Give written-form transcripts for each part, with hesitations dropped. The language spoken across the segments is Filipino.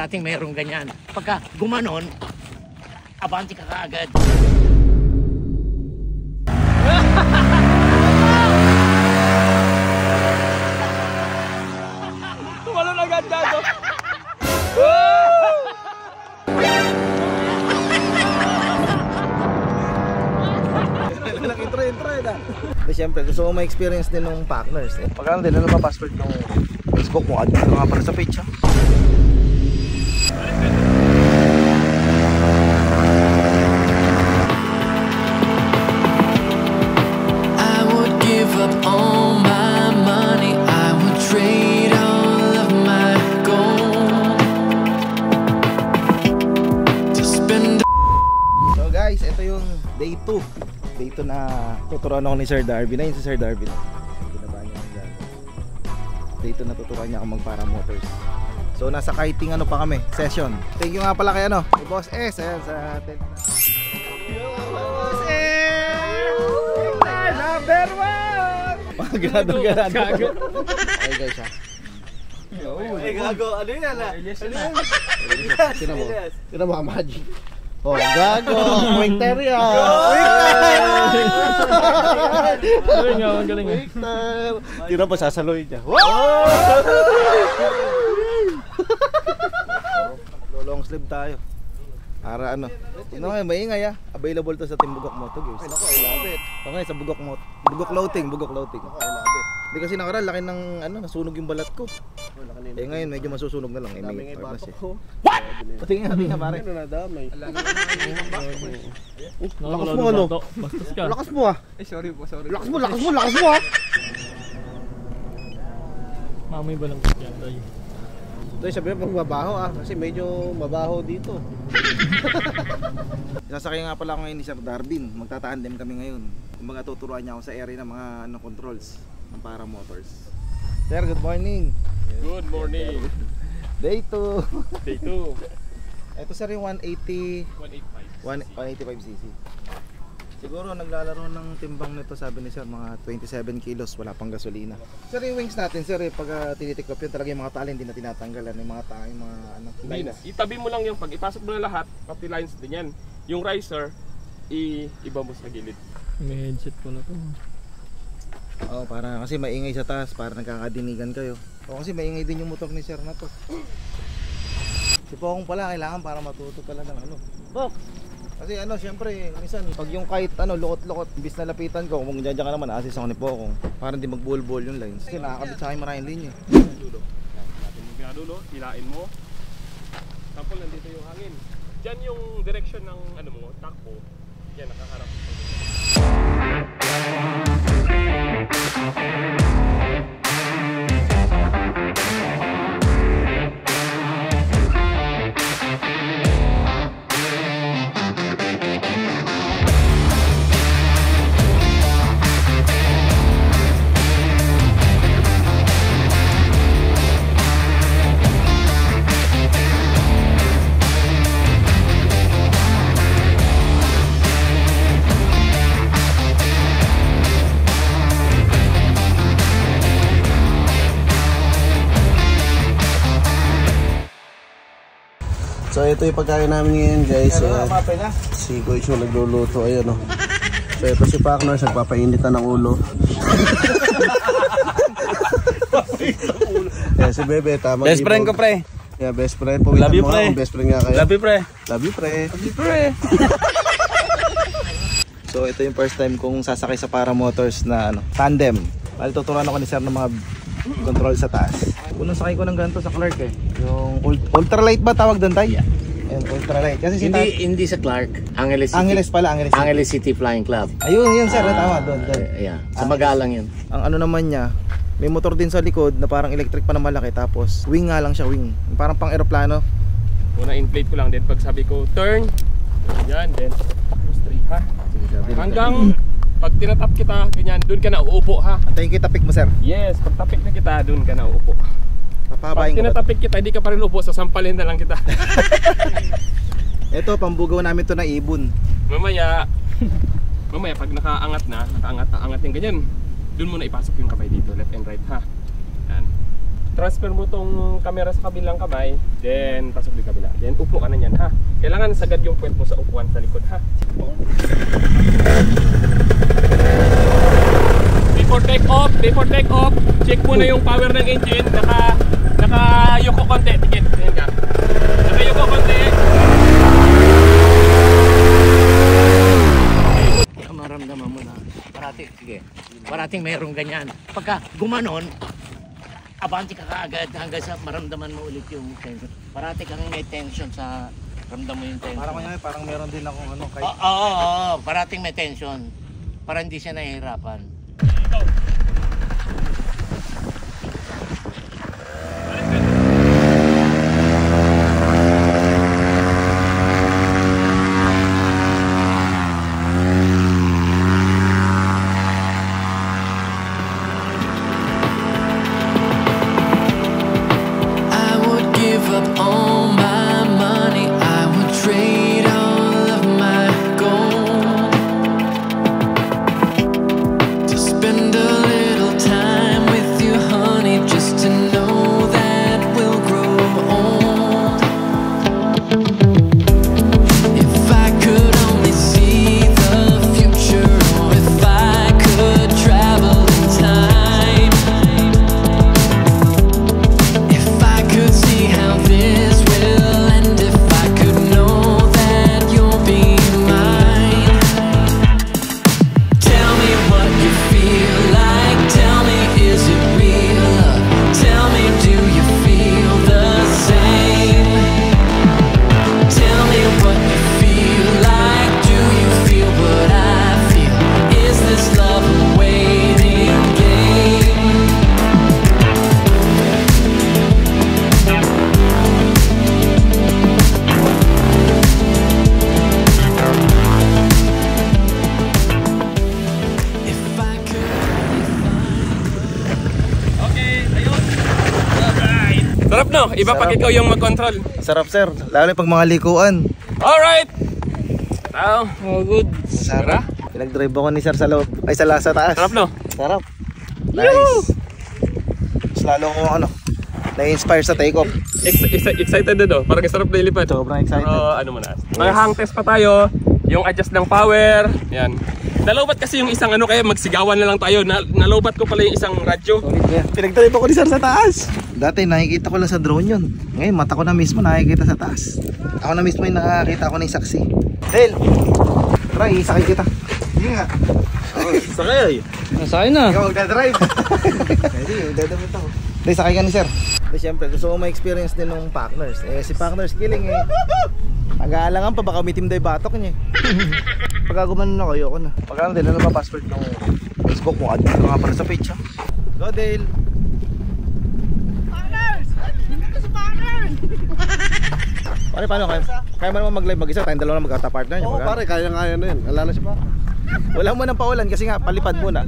nating mayroong ganyan. Pagka gumanon, abante ka kaagad. Tumalon agad gago. Intro na. Siyempre, gusto ko ma-experience din ng partners. Pagkano din, ano ba password ng Facebook mo? Add ka nga para sa page, ha? I would give up all my money. I would trade all of my gold to spend. So guys, ito yung day 2. Day 2 na tuturuan ako ni Sir Darby. Na yun si Sir Darby. Ginaba niya yung gano'n. Day 2 na tuturuan niya ako mag-paramotors. So nasa kiting ano pa kami, session. Thank you nga pala kay ano, kay Boss S. Ayan sa tent. Boss S! Number 1! Ganado. Ay guys ha. Ay gago, ano yan ah? Sino mo ka magic? Oh, gago! Pointer yan! Galing nga, galing nga. Pointer! Tira pa sasaloy niya. Long sleeve tayo. Para ano? Tingnan mo, maingay ah. Available to sa Team Bugok Moto Gears. Ay nako, I love it. Okay, sa Bugok Moto. Bugok Loading. Ako, I love it. Hindi kasi nakaraan, laki ng ano, nasunog yung balat ko. Eh ngayon, medyo masusunog na lang. Eh, may pharmacy. What? Patingin natin nga pare. Ano na damay? Lakas mo ano? Bastos ka. Lakas mo ah. Ay sorry po, sorry. Lakas mo ah. Mamay ba lang yan tayo? Ito sabi mo pag mabaho ah, kasi medyo mabaho dito. Sasakay nga pala ako ngayon ni Sir Darwin. Magtatandem kami ngayon. Kumbaga tuturuan niya ako sa area ng mga ano, controls ng paramotors. Sir, good morning. Good morning. Day 2. Day 2. Ito sir yung 185cc. Siguro naglalaro ng timbang nito, sabi ni sir, mga 27 kilos, wala pang gasolina. Sir, yung wings natin sir, pag tinitiklop yun talaga yung mga tali, hindi na tinatanggalan, yung mga tali, yung mga ano, Hindi na. Itabi mo lang yung pag ipasok mo na lahat, pati lines din yan. Yung riser, iba mo sa gilid. May headset ko na to. Oh, para kasi maingay sa taas, para nagkakadinigan kayo. O kasi maingay din yung motor ni sir na to. Si Pokong pala kailangan para matuto pala ng ano. Pok! Kasi ano, syempre, minsan pag yung kahit ano, lukot-lukot, imbis na lapitan ko, kung dyan ka naman, assist ako ni Pokong. Para hindi mag-bull-bull yung lines. Kasi nakakabit sa akin maraming linya. Dulo. Natin mo dulo, hilain mo. Sample nandito yung hangin. Diyan yung direction ng ano mo, takbo. Yan, nakaharap. So ito yung pagkain namin ngayon guys. Si Coach yung nagluluto, ayan o. So ito si Paknor, nagpapainit na ng ulo. Yeah, si Bebe, tama. Best friend ko pre. Yeah, best friend. Pawitan Love you, mo pre. nga, best friend nga kayo. Love you pre. Love you, pre. Love you pre. So ito yung first time kong sasakay sa paramotors na ano, tandem. Bali tuturuan ako ni sir ng mga control sa taas. Unang sakay ko ng ganito sa Clark eh. Yung ultralight ba tawag doon tayo? Yeah. Yung ultralight. Kasi si Hindi sa Clark, Angeles City. Angeles pala, Angeles City. Angeles City Flying Club. Ayun, yun sir, tama doon. Yeah, sa Magalang yun. Ang ano naman niya, may motor din sa likod na parang electric pa na malaki, tapos wing nga lang siya, wing. Parang pang eroplano. Una inflate ko lang din pag sabi ko turn. Yan, then straight ha. Hanggang pag tinatap kita, ganyan, dun ka na uupo ha. Antayin kita pick mo sir. Yes, pag tapik na kita, dun ka na uupo. Pag Papahabain ko ba? tinatapik kita, hindi ka pa rin upo, sasampalin na lang kita. Ito, pambugaw namin to na ibon. Mamaya pag nakaangat na, nakaangat yung ganyan, dun mo na ipasok yung kamay dito, left and right ha. Yan. transfer mo tong camera sa kabilang kamay, then pasok di kabila. Then upo ka na yan ha. Kailangan sagad yung puwet mo sa upuan sa likod ha. Before take off, check mo na yung power ng engine. Naka-yuko konti. Tingin ka. Naka-yuko konti. Maramdaman mo na. Parating mayroong ganyan. Pagka gumanon, abante ka kaagad hanggang sa maramdaman mo ulit yung tension. Parati kang may tension sa ramdam mo yung tension. Parang meron din akong ano kahit Oo, parating may tension. Para hindi siya nahihirapan. Sarap no? Iba pag ikaw yung mag-control. sarap sir, lalo pag mga likuan. Alright! Tao. Oh, good. Sarap. Pinag-drive ako ni sir sa loob, ay sa taas. Sarap no? Sarap. Nice. Mas lalo ko na-inspire sa take-off. Excited na do? Parang sarap na ilipad. Sobrang excited. Pero ano mo na? Hang test pa tayo. Yung adjust ng power. Yan. Nalobat kasi yung isang ano, kaya magsigawan na lang tayo. Nalobat ko pala yung isang radyo. Pinag-drive ako ni sir sa taas. Dati nakikita ko lang sa drone yun. Ngayon mata ko na mismo nakikita sa taas. Ako na mismo yung nakakita ko ng saksi. Del! Tara, isakay kita. Hindi nga. Sakay! Nasakay na. Ikaw magdadrive. Hindi, magdadamit ako. Hindi, sakay ka ni sir. Hindi, siyempre gusto ko ma-experience din ng Pacners. Si Pacners killing nag-aalangan pa, baka umitim daw yung batok niya. Pagka gumanon ako, ayoko na. Pagka din, ano ba password ng Facebook mo? Add ka nga para sa page ha. Go Dale! Pacners! Hindi ka sa Pacners! Paano kaya? Kaya mo naman mag-live mag-isa, tayong dalawa na magkata-partner niya. Oo pare, kaya-kaya na yun. Alala si Pac. Wala mo nang paulan kasi nga, palipad muna.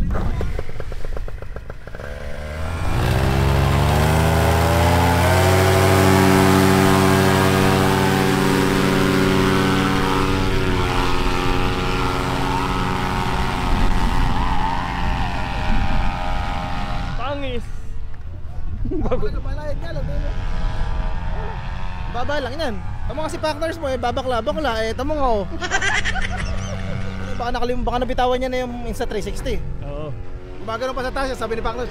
Baba lang yan. Tama kasi Pacners mo babakla. Tama nga oh. Baka nabitawan niya na yung Insta360. Oo. Gumagano pa sa taas, sabi ni Pacners.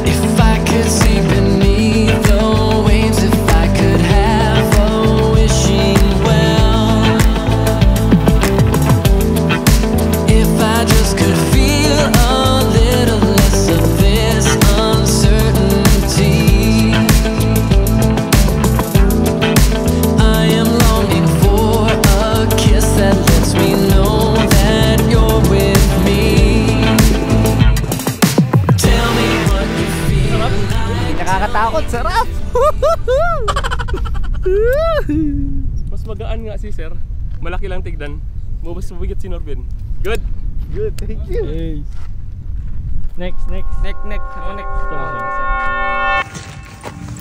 If I could see beneath the waves, if I could have a wishing well, if I just could feel a little less of this uncertainty, I am longing for a kiss that lets me know that you're with me. Tell me what you feel like. Nakakatakot, sarap. Mas magaan nga si sir. Malaki lang tignan. Mas mabigat si Norbin. Good. Good, thank you. Hey. Next. Next.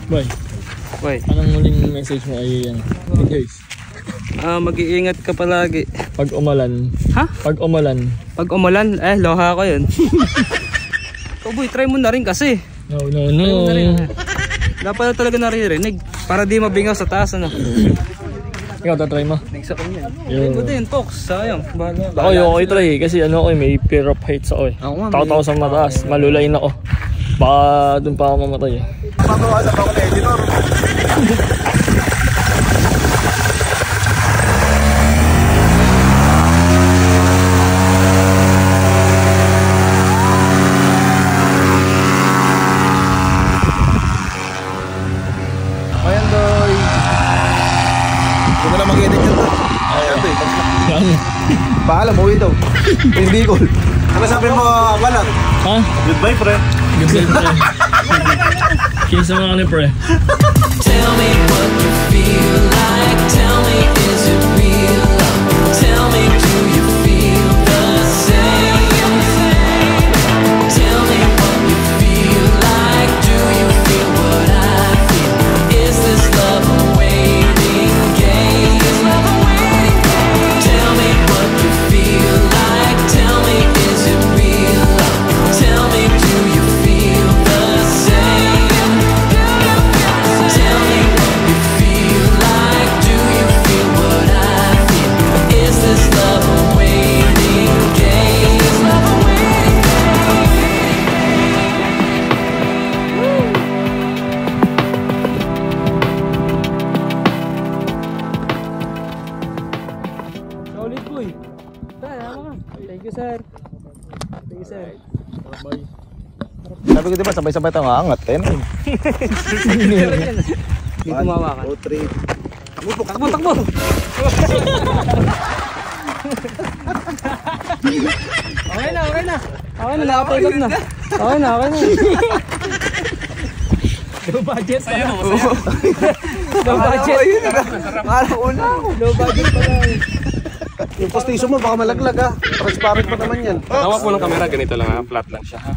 Boy. Boy, Anong muling message mo ay yan? Hey guys. mag-iingat ka palagi. Pag umulan. Ha? Pag umulan. Pag umulan, loha ko yun. Oh boy, try mo na rin kasi. No. Try mo na rin. Dapat talaga naririnig para di mabingaw sa taas ano. Ikaw, tatry mo. Next ako niyan. Try mo din, Tox. Sayang. Ako yung okay try kasi ano ako may fear of heights ako eh. Ako nga, Takot ako sa mataas, malulayin ako. Baka dun pa ako mamatay eh. Papawasan ako na editor. Ayan, Doy. Hindi mo na mag-edit yun, Doy. Ayan, Doy. Paalam, uwi daw. Hindi ko. Ano sabi mo, Balat? Ha? Goodbye, pre. Good day, pre. Kinsa mo ka ni pre. Tell me what you feel like. Tell me, is it real? Tell me, do you feel the same? Tell me what you feel like. Do you feel what I feel? Is this love a waiting game? Tell me what you feel like. Tell me, is it real? Tell me, do you feel the same? Tell me what you feel like. Do you feel what I feel? Is this love a waiting game? Solid boy. Thank you sir. Thank you sir. Sabi ko diba, sabay-sabay tayo angat. Ayan. Hindi tumawa ka. 2, 3. Takbo. Okay na. Okay na, nakapagod na. Okay na. Low budget pa lang. Low budget. Low budget pa lang. Yung postation mo baka malaglag ha. Transparent pa naman yan. Hawak mo ng camera, ganito lang ha. Flat lang siya ha.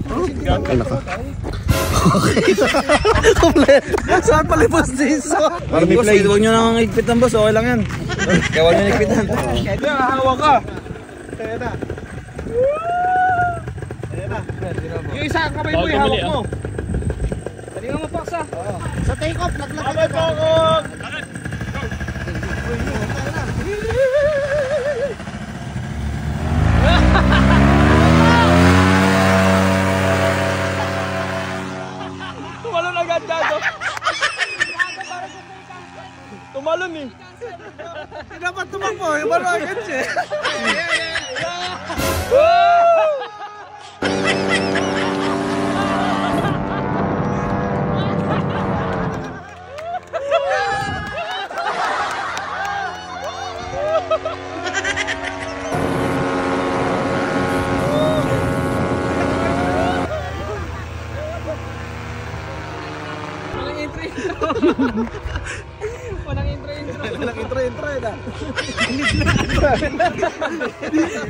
Saan pala yung postation? Para may play. Huwag nyo nang higpitan boss, okay lang yan. Kaya huwag nyo higpitan. Hawak ka. Yung isa kamay mo, hawak mo. Dali nga mapaksa. Sa take off, laglag ka. Tumalon agad dito. Tumalon eh. Dapat tumakbo. Yung baro agad siya. Walang intro. na.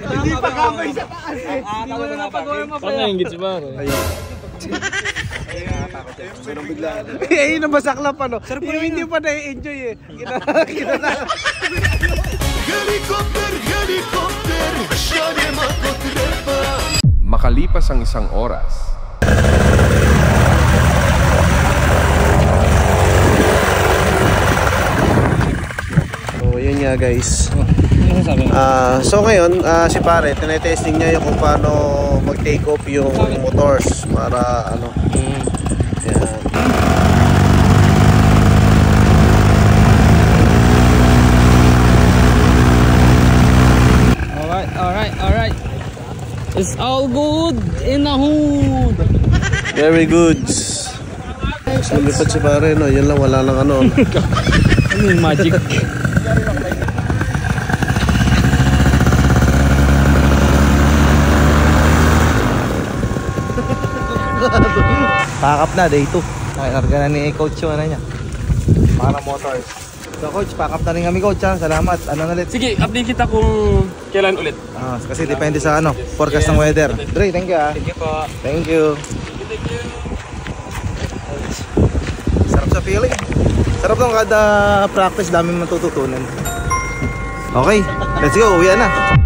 Hindi pa kamay sa taas eh. Hindi mo na napagawa mo pa Paano yan. yung gits ba? Ayun ang masaklap ano. Yung hindi pa na-enjoy eh. Makalipas ang isang oras, So yun nga guys. So ngayon si pare tinetesting niya yung kung paano mag-take off yung motors para ano. Yan. Alright. It's all good in the hood. Very good. Lumipad si pare no. Yan lang wala lang ano. Ano yung magic? Pack up na, day 2. Nakikarga na ni coach yung ano niya. Para motors. So coach, pack up na rin kami coach ha. Salamat. Ano na ulit? Sige, update kita kung kailan ulit. Kasi depende sa ano, forecast ng weather. Dre, thank you ha. Thank you po. Thank you. Sarap sa feeling. Sarap lang kada practice, dami matututunan. Okay, let's go. Uwi na.